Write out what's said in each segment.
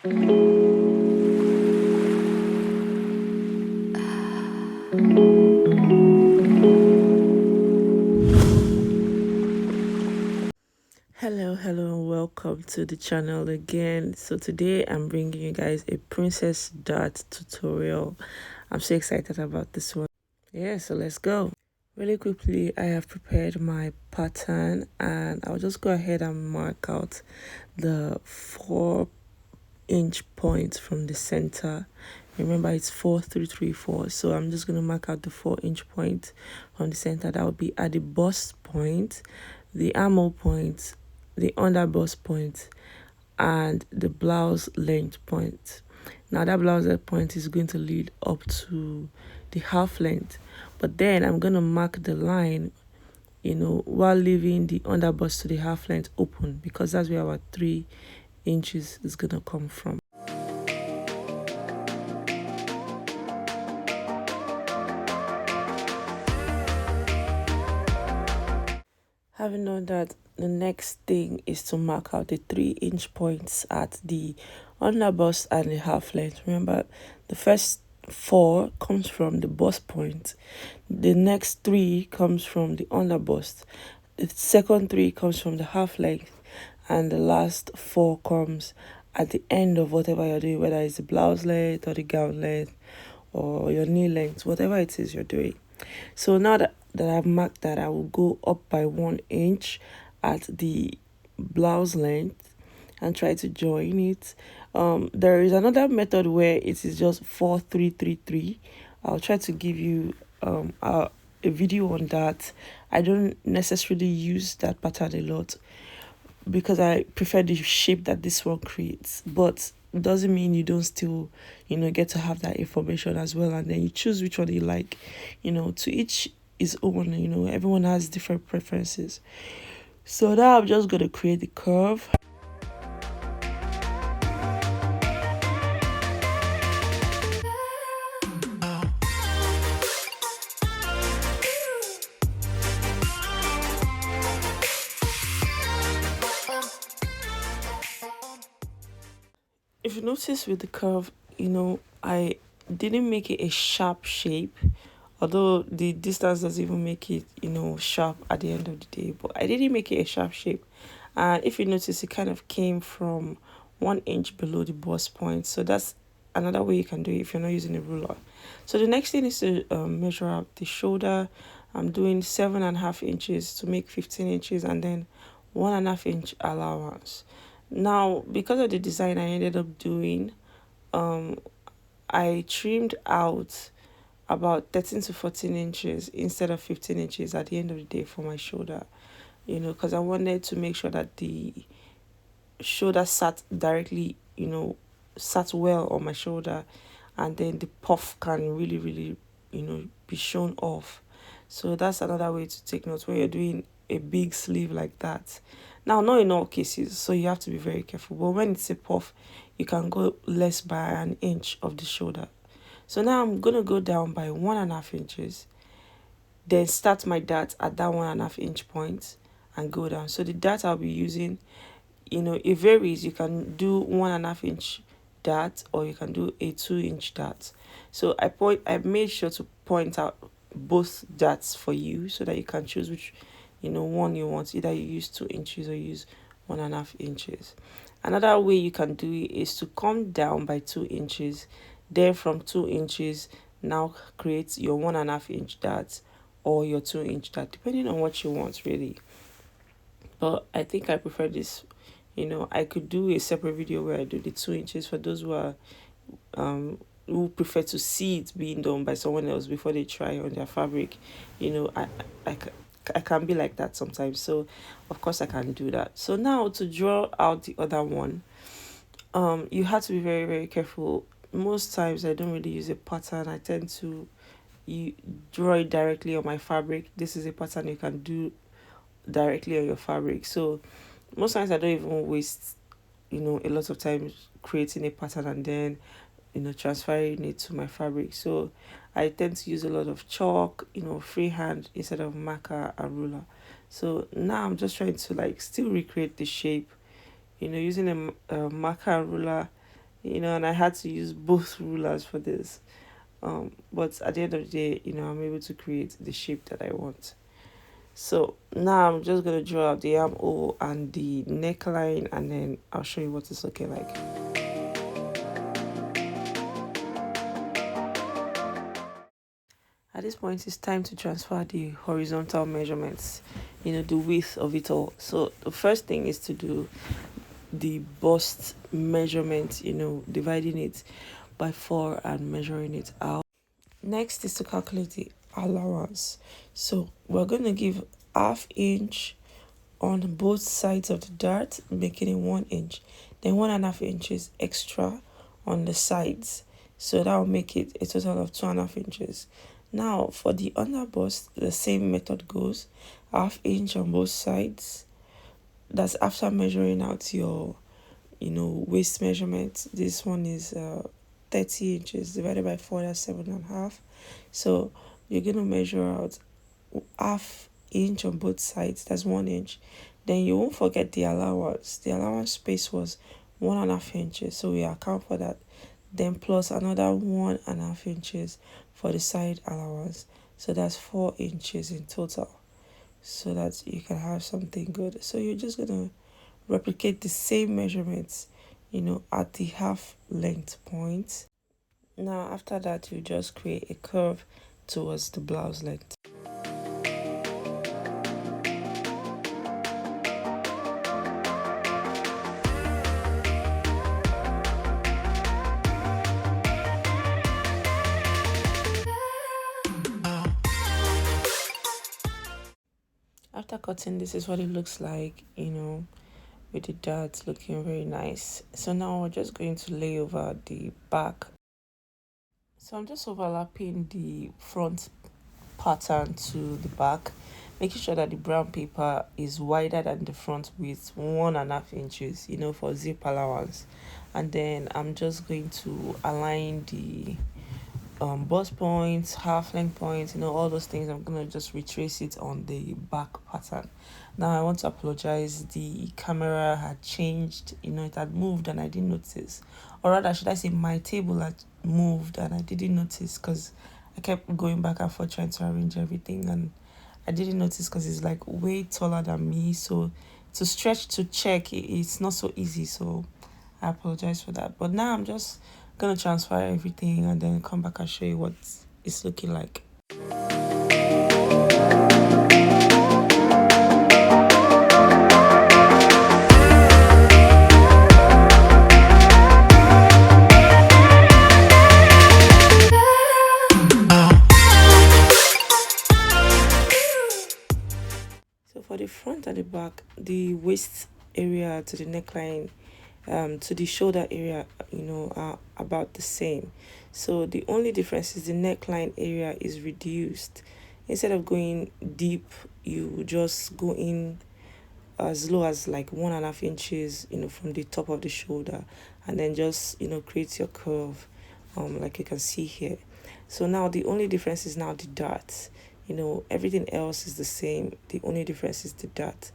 Hello, and welcome to the channel again. So today I'm bringing you guys a princess dart tutorial. I'm so excited about this one. Yeah, so let's go. Really quickly, I have prepared my pattern and I'll just go ahead and mark out the 4-inch point from the center. Remember, it's 4 3 3 4, so I'm just going to mark out the 4-inch point from the center. That will be at the bust point, the armhole point, the under bust point, and the blouse length point. Now that blouse length point is going to lead up to the half length, but then I'm going to mark the line, while leaving the under bust to the half length open, because that's where our 3 inches is going to come from. Having done that, the next thing is to mark out the 3-inch points at the under bust and the half length. Remember, the first 4 comes from the bust point, the next 3 comes from the under bust, the second 3 comes from the half length, and the last 4 comes at the end of whatever you're doing, whether it's the blouse length or the gown length or your knee length, whatever it is you're doing. So now that I've marked that, I will go up by 1 inch at the blouse length and try to join it. There is another method where it is just 4 3 3 3. I'll try to give you a video on that. I don't necessarily use that pattern a lot because I prefer the shape that this one creates, but doesn't mean you don't still get to have that information as well, and then you choose which one you like. To each his own. Everyone has different preferences. So now I'm just going to create the curve. If you notice with the curve, I didn't make it a sharp shape, although the distance doesn't even make it, sharp at the end of the day, but I didn't make it a sharp shape. And if you notice, it kind of came from 1 inch below the bust point. So that's another way you can do it if you're not using a ruler. So the next thing is to measure out the shoulder. I'm doing 7.5 inches to make 15 inches, and then 1.5 inch allowance. Now, because of the design I ended up doing, I trimmed out about 13 to 14 inches instead of 15 inches at the end of the day for my shoulder, because I wanted to make sure that the shoulder sat directly, sat well on my shoulder, and then the puff can really, really, be shown off. So that's another way to take note when you're doing a big sleeve like that. Now, not in all cases, so you have to be very careful. But when it's a puff, you can go less by 1 inch of the shoulder. So now I'm going to go down by 1.5 inches, then start my dart at that 1.5 inch point and go down. So the dart I'll be using, it varies. You can do 1.5 inch dart or you can do a 2-inch dart. So I made sure to point out both darts for you so that you can choose which one you want. Either you use 2 inches or use 1.5 inches. Another way you can do it is to come down by 2 inches, then from 2 inches now create your 1.5 inch dart or your 2-inch dart, depending on what you want really. But I think I prefer this. I could do a separate video where I do the 2 inches for those who prefer to see it being done by someone else before they try on their fabric. I can be like that sometimes, so of course I can do that. So now to draw out the other one, you have to be very, very careful. Most times I don't really use a pattern. I tend to draw it directly on my fabric. This is a pattern you can do directly on your fabric. So most times I don't even waste a lot of time creating a pattern and then transferring it to my fabric. So I tend to use a lot of chalk, freehand instead of marker and ruler. So now I'm just trying to still recreate the shape, using a marker and ruler. and I had to use both rulers for this. But at the end of the day, I'm able to create the shape that I want. So now I'm just gonna draw out the armhole and the neckline, and then I'll show you what it's looking like. At this point, it's time to transfer the horizontal measurements, the width of it all. So the first thing is to do the bust measurement, dividing it by 4 and measuring it out. Next is to calculate the allowance. So we're going to give half inch on both sides of the dart, making it 1 inch. Then 1.5 inches extra on the sides. So that will make it a total of 2.5 inches. Now for the under bust, the same method goes. Half inch on both sides. That's after measuring out your waist measurement. This one is 30 inches divided by 4, that's 7.5. So you're going to measure out half inch on both sides, that's 1 inch. Then you won't forget the allowance. The allowance space was 1.5 inches, so we account for that. Then plus another 1.5 inches for the side allowance, so that's 4 inches in total, so that you can have something good. So you're just gonna replicate the same measurements, at the half length point. Now after that, you just create a curve towards the blouse length. After cutting, this is what it looks like, with the darts looking very nice. So now we're just going to lay over the back. So I'm just overlapping the front pattern to the back, making sure that the brown paper is wider than the front with 1.5 inches, for zip allowance. And then I'm just going to align the bust points, half length points, all those things. I'm gonna just retrace it on the back pattern. Now I want to apologize. The camera had changed, it had moved and I didn't notice, or rather, should I say, my table had moved and I didn't notice because I kept going back and forth trying to arrange everything, and I didn't notice because it's like way taller than me. So to stretch to check, it's not so easy. So I apologize for that. But now I'm just gonna transfer everything and then come back and show you what it's looking like. So for the front and the back, the waist area to the neckline, to the shoulder area, are about the same. So the only difference is the neckline area is reduced. Instead of going deep, you just go in as low as like 1.5 inches, from the top of the shoulder, and then just create your curve, like you can see here. So now the only difference is now the dart. Everything else is the same. The only difference is the dart.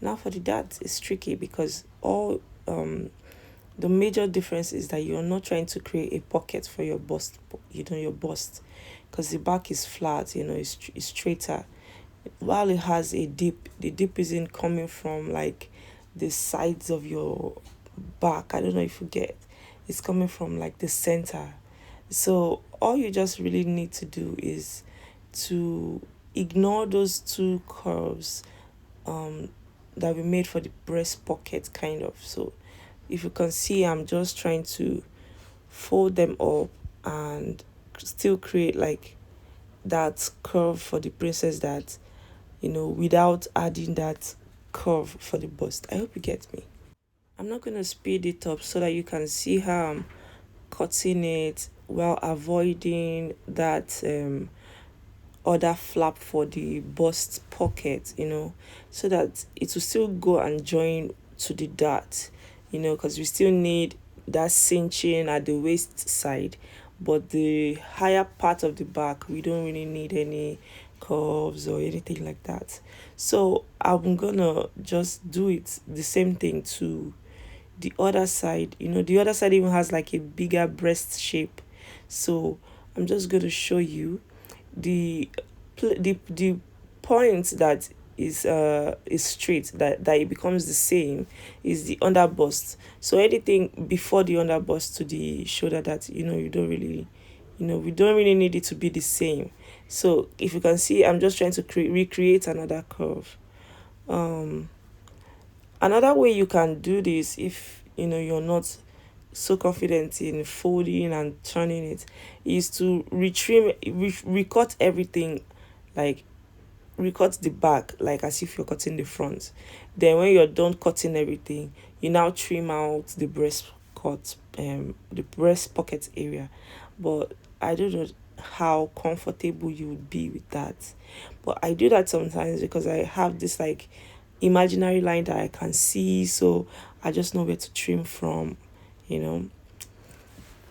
Now for the dart, it's tricky because all the major difference is that you're not trying to create a pocket for your bust, your bust, because the back is flat, it's straighter. While it has a dip, the dip isn't coming from like the sides of your back. I don't know if you get. It's coming from like the center. So all you just really need to do is to ignore those two curves that we made for the breast pocket, kind of. So if you can see, I'm just trying to fold them up and still create like that curve for the princess, that without adding that curve for the bust. I hope you get me. I'm not going to speed it up so that you can see how I'm cutting it while avoiding that other flap for the bust pocket, so that it will still go and join to the dart, because we still need that cinching at the waist side, but the higher part of the back, we don't really need any curves or anything like that. So I'm gonna just do it the same thing to the other side. The other side even has like a bigger breast shape. So I'm just going to show you the the point that is straight, that it becomes the same, is the under bust. So anything before the under bust to the shoulder, that you don't really, we don't really need it to be the same. So if you can see, I'm just trying to recreate another curve. um Another way you can do this, if you're not so confident in folding and turning it, is to recut everything, like recut the back like as if you're cutting the front. Then when you're done cutting everything, you now trim out the breast pocket area. But I don't know how comfortable you would be with that, but I do that sometimes because I have this like imaginary line that I can see, so I just know where to trim from, you know.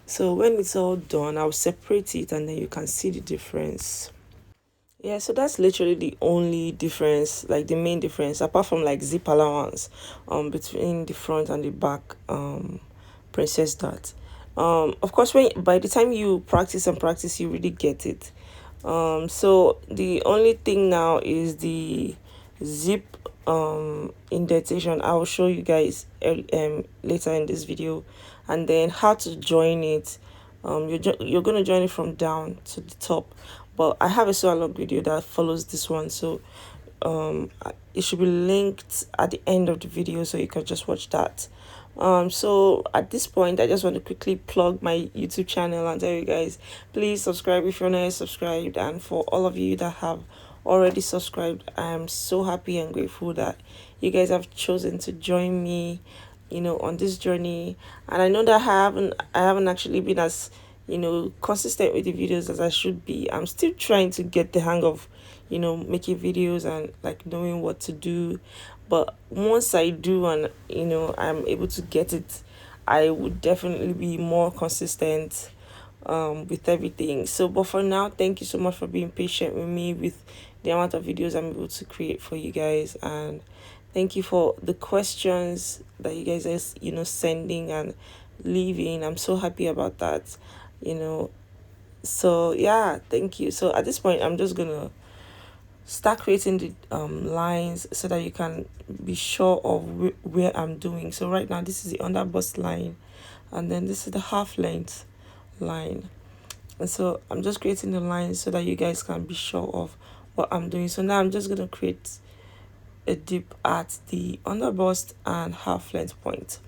So when it's all done, I'll separate it and then you can see the difference. Yeah, so that's literally the only difference, like the main difference, apart from like zip allowance, between the front and the back, princess dart. Of course, when by the time you practice and practice, you really get it. So the only thing now is the zip indentation. I will show you guys later in this video, and then how to join it. You're gonna join it from down to the top, but I have a sew along video that follows this one, so it should be linked at the end of the video, so you can just watch that. So at this point, I just want to quickly plug my YouTube channel and tell you guys, please subscribe if you're not subscribed. And for all of you that have already subscribed, I am so happy and grateful that you guys have chosen to join me, on this journey. And I know that I haven't actually been as consistent with the videos as I should be. I'm still trying to get the hang of making videos and like knowing what to do. But once I do, and I'm able to get it, I would definitely be more consistent with everything. So but for now, thank you so much for being patient with me with the amount of videos I'm able to create for you guys. And thank you for the questions that you guys are sending and leaving. I'm so happy about that. you know so yeah, thank you. So at this point, I'm just gonna start creating the lines so that you can be sure of where I'm doing. So right now, this is the under bust line, and then this is the half length line. And so I'm just creating the lines so that you guys can be sure of what I'm doing. So now I'm just going to create a dip at the under bust and half length point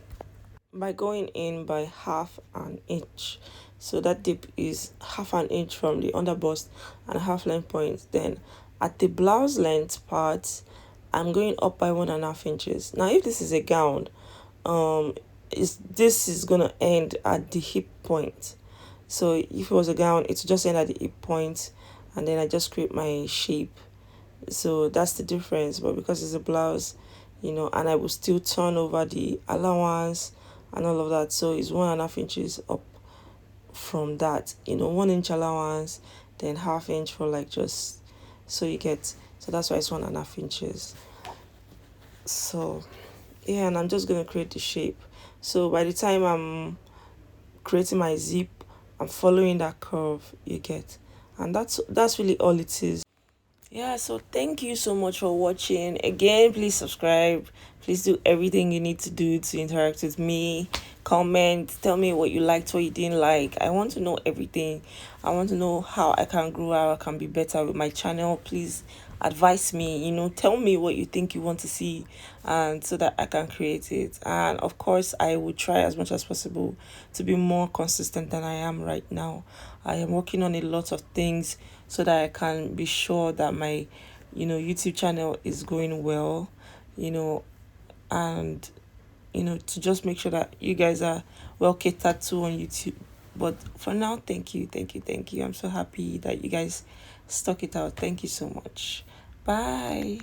by going in by half an inch. So that dip is half an inch from the under bust and half length point. Then at the blouse length part, I'm going up by 1.5 inches. Now if this is a gown, this is gonna end at the hip point. So if it was a gown, it's just end at the hip point, and then I just create my shape. So that's the difference. But because it's a blouse, and I will still turn over the allowance and all of that, so it's 1.5 inches up from that. 1 inch allowance, then half inch for like just so you get. So that's why it's 1.5 inches. So yeah, and I'm just gonna create the shape. So by the time I'm creating my zip, I'm following that curve, you get. And that's really all it is. Yeah, so thank you so much for watching. Again, please subscribe. Please do everything you need to do to interact with me. Comment, tell me what you liked, what you didn't like. I want to know everything. I want to know how I can grow, how I can be better with my channel. Please advise me, tell me what you think you want to see, and so that I can create it. And of course, I will try as much as possible to be more consistent than I am right now. I am working on a lot of things so that I can be sure that my YouTube channel is going well, and to just make sure that you guys are well catered to on YouTube. But for now, thank you, thank you, thank you. I'm so happy that you guys stuck it out. Thank you so much. Bye.